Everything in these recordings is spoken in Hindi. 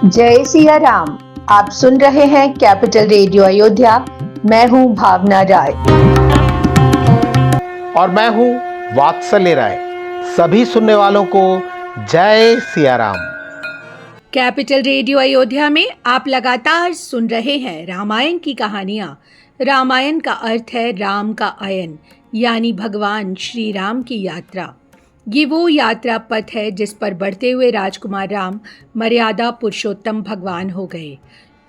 जय सिया राम। आप सुन रहे हैं कैपिटल रेडियो अयोध्या। मैं हूं भावना राय और मैं हूं वात्सल्य राय। सभी सुनने वालों को जय सिया राम। कैपिटल रेडियो अयोध्या में आप लगातार सुन रहे हैं रामायण की कहानियाँ। रामायण का अर्थ है राम का अयन, यानी भगवान श्री राम की यात्रा। ये वो यात्रा पथ है जिस पर बढ़ते हुए राजकुमार राम मर्यादा पुरुषोत्तम भगवान हो गए।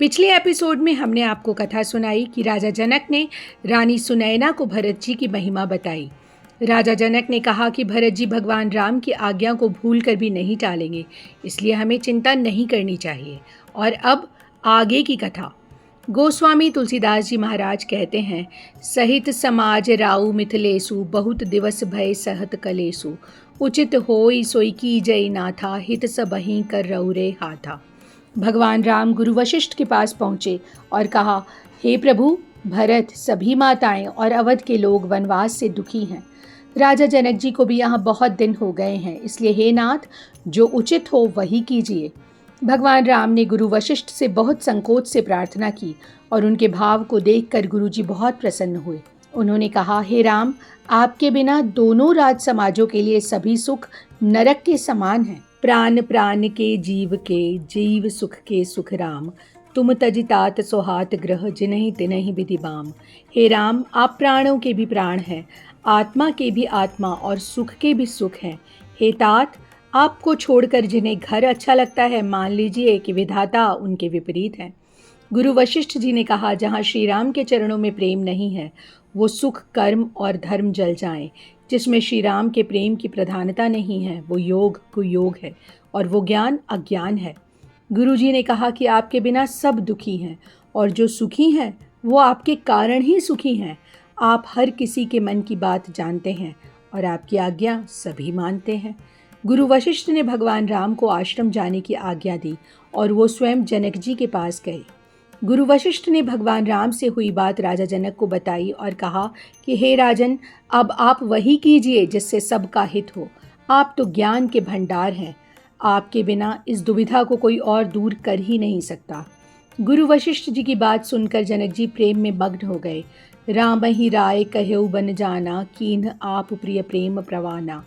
पिछले एपिसोड में हमने आपको कथा सुनाई कि राजा जनक ने रानी सुनैना को भरत जी की महिमा बताई। राजा जनक ने कहा कि भरत जी भगवान राम की आज्ञा को भूल कर भी नहीं टालेंगे, इसलिए हमें चिंता नहीं करनी चाहिए। और अब आगे की कथा। गोस्वामी तुलसीदास जी महाराज कहते हैं, सहित समाज राउ मिथिलेसु बहुत दिवस भय सहत कलेसु उचित होई सोई की जय नाथा हित सबहि कर रउरे हाथा। भगवान राम गुरु वशिष्ठ के पास पहुँचे और कहा, हे प्रभु, भरत, सभी माताएं और अवध के लोग वनवास से दुखी हैं। राजा जनक जी को भी यहाँ बहुत दिन हो गए हैं, इसलिए हे नाथ, जो उचित हो वही कीजिए। भगवान राम ने गुरु वशिष्ठ से बहुत संकोच से प्रार्थना की और उनके भाव को देखकर गुरु जी बहुत प्रसन्न हुए। उन्होंने कहा, हे राम, आपके बिना दोनों राज समाजों के लिए सभी सुख नरक के समान हैं। प्राण प्राण के जीव सुख के सुख राम, तुम तजितात सोहात ग्रह जिनहि तिनहि विधि बाम। हे राम, आप प्राणों के भी प्राण हैं, आत्मा के भी आत्मा और सुख के भी सुख हैं। हे तात, आपको छोड़कर जिन्हें घर अच्छा लगता है, मान लीजिए कि विधाता उनके विपरीत हैं। गुरु वशिष्ठ जी ने कहा, जहाँ श्री राम के चरणों में प्रेम नहीं है, वो सुख, कर्म और धर्म जल जाएं। जिसमें श्री राम के प्रेम की प्रधानता नहीं है, वो योग कुयोग है और वो ज्ञान अज्ञान है। गुरु जी ने कहा कि आपके बिना सब दुखी हैं और जो सुखी हैं वो आपके कारण ही सुखी हैं। आप हर किसी के मन की बात जानते हैं और आपकी आज्ञा सभी मानते हैं। गुरु वशिष्ठ ने भगवान राम को आश्रम जाने की आज्ञा दी और वो स्वयं जनक जी के पास गए। गुरु वशिष्ठ ने भगवान राम से हुई बात राजा जनक को बताई और कहा कि हे राजन, अब आप वही कीजिए जिससे सबका हित हो। आप तो ज्ञान के भंडार हैं, आपके बिना इस दुविधा को कोई और दूर कर ही नहीं सकता। गुरु वशिष्ठ जी की बात सुनकर जनक जी प्रेम में मग्न हो गए। राम ही राय कहेउ बन जाना, कीन्ह आप प्रिय प्रेम प्रवाना।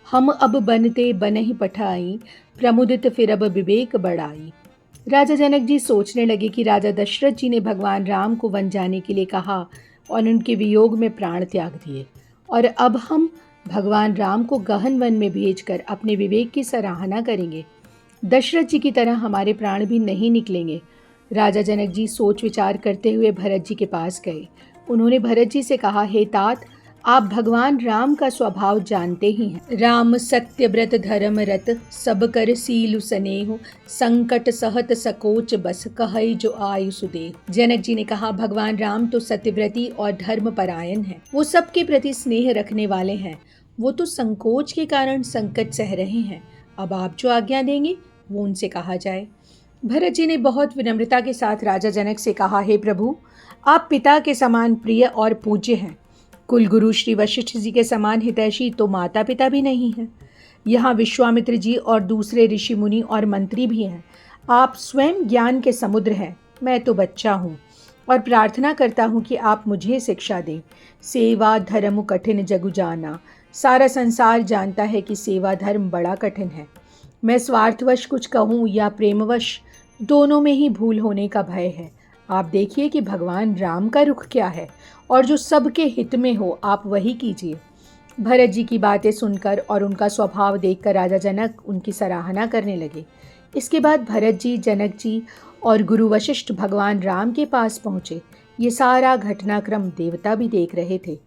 हम अब बनते बन ही पठाई, प्रमुदित फिर अब विवेक बढ़ाई। राजा जनक जी सोचने लगे कि राजा दशरथ जी ने भगवान राम को वन जाने के लिए कहा और उनके वियोग में प्राण त्याग दिए, और अब हम भगवान राम को गहन वन में भेजकर अपने विवेक की सराहना करेंगे। दशरथ जी की तरह हमारे प्राण भी नहीं निकलेंगे। राजा जनक जी सोच विचार करते हुए भरत जी के पास गए। उन्होंने भरत जी से कहा, हे तात, आप भगवान राम का स्वभाव जानते ही हैं। राम सत्य व्रत धर्म रत, सब कर सीलु स्नेह, संकट सहत सकोच बस कहई जो आयु सुदेह। जनक जी ने कहा, भगवान राम तो सत्यव्रती और धर्म परायण हैं। वो सबके प्रति स्नेह रखने वाले हैं। वो तो संकोच के कारण संकट सह रहे हैं। अब आप जो आज्ञा देंगे वो उनसे कहा जाए। भरत जी ने बहुत विनम्रता के साथ राजा जनक से कहा, हे प्रभु, आप पिता के समान प्रिय और पूज्य हैं। कुलगुरु श्री वशिष्ठ जी के समान हितैषी तो माता पिता भी नहीं हैं। यहाँ विश्वामित्र जी और दूसरे ऋषि मुनि और मंत्री भी हैं। आप स्वयं ज्ञान के समुद्र हैं। मैं तो बच्चा हूँ और प्रार्थना करता हूँ कि आप मुझे शिक्षा दें। सेवा धर्म कठिन जगु जाना। सारा संसार जानता है कि सेवा धर्म बड़ा कठिन है। मैं स्वार्थवश कुछ कहूँ या प्रेमवश, दोनों में ही भूल होने का भय है। आप देखिए कि भगवान राम का रुख क्या है और जो सबके हित में हो आप वही कीजिए। भरत जी की बातें सुनकर और उनका स्वभाव देखकर राजा जनक उनकी सराहना करने लगे। इसके बाद भरत जी, जनक जी और गुरु वशिष्ठ भगवान राम के पास पहुँचे। ये सारा घटनाक्रम देवता भी देख रहे थे।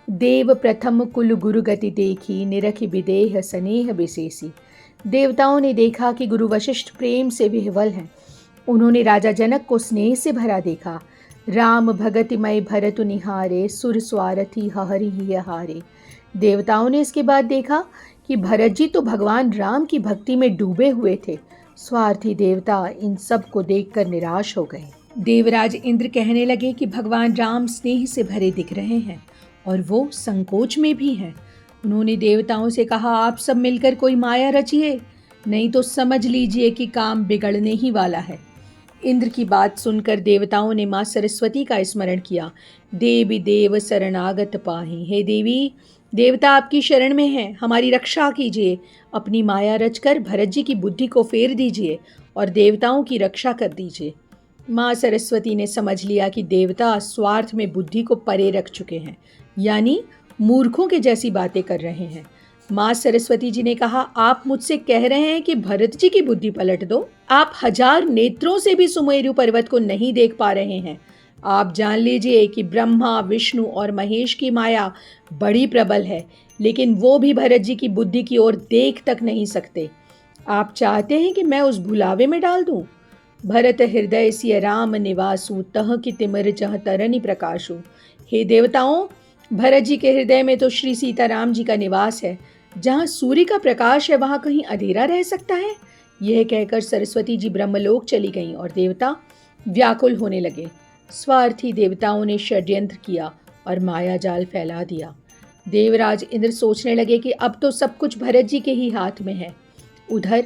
देव प्रथम कुल गुरु गति देखी, निरखि विदेह स्नेह विशेषी। देवताओं ने देखा कि गुरु वशिष्ठ प्रेम से विह्वल हैं। उन्होंने राजा जनक को स्नेह से भरा देखा। राम भगतिमय भरतु निहारे, सुर स्वारथी हरि ही हारे। देवताओं ने इसके बाद देखा कि भरत जी तो भगवान राम की भक्ति में डूबे हुए थे। स्वार्थी देवता इन सब को देखकर निराश हो गए। देवराज इंद्र कहने लगे कि भगवान राम स्नेह से भरे दिख रहे हैं और वो संकोच में भी हैं। उन्होंने देवताओं से कहा, आप सब मिलकर कोई माया रचिए नहीं तो समझ लीजिए कि काम बिगड़ने ही वाला है। इंद्र की बात सुनकर देवताओं ने माँ सरस्वती का स्मरण किया। देवी देव शरणागत पाहि, हे देवी, देवता आपकी शरण में हैं, हमारी रक्षा कीजिए। अपनी माया रचकर भरत जी की बुद्धि को फेर दीजिए और देवताओं की रक्षा कर दीजिए। माँ सरस्वती ने समझ लिया कि देवता स्वार्थ में बुद्धि को परे रख चुके हैं, यानी मूर्खों के जैसी बातें कर रहे हैं। माँ सरस्वती जी ने कहा, आप मुझसे कह रहे हैं कि भरत जी की बुद्धि पलट दो? आप 1000 नेत्रों से भी सुमेरु पर्वत को नहीं देख पा रहे हैं। आप जान लीजिए कि ब्रह्मा, विष्णु और महेश की माया बड़ी प्रबल है, लेकिन वो भी भरत जी की बुद्धि की ओर देख तक नहीं सकते। आप चाहते हैं कि मैं उस भुलावे में डाल दूं? भरत हृदय सिय राम निवासु, तह कि तिमिर जह तरनि प्रकाशु। हे देवताओं, भरत जी के हृदय में तो श्री सीताराम जी का निवास है। जहाँ सूर्य का प्रकाश है वहाँ कहीं अंधेरा रह सकता है? यह कहकर सरस्वती जी ब्रह्मलोक चली गईं और देवता व्याकुल होने लगे। स्वार्थी देवताओं ने षड्यंत्र किया और माया जाल फैला दिया। देवराज इंद्र सोचने लगे कि अब तो सब कुछ भरत जी के ही हाथ में है। उधर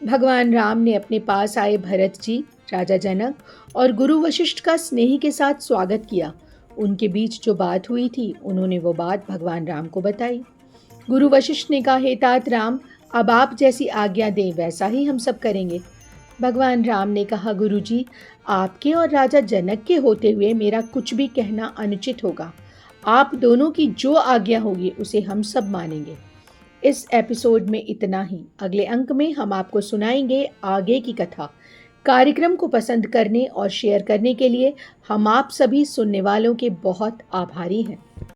भगवान राम ने अपने पास आए भरत जी, राजा जनक और गुरु वशिष्ठ का स्नेह के साथ स्वागत किया। उनके बीच जो बात हुई थी, उन्होंने वो बात भगवान राम को बताई। गुरु वशिष्ठ ने कहा, हे तात राम, अब आप जैसी आज्ञा दें वैसा ही हम सब करेंगे। भगवान राम ने कहा, गुरुजी, आपके और राजा जनक के होते हुए मेरा कुछ भी कहना अनुचित होगा। आप दोनों की जो आज्ञा होगी उसे हम सब मानेंगे। इस एपिसोड में इतना ही। अगले अंक में हम आपको सुनाएंगे आगे की कथा। कार्यक्रम को पसंद करने और शेयर करने के लिए हम आप सभी सुनने वालों के बहुत आभारी हैं।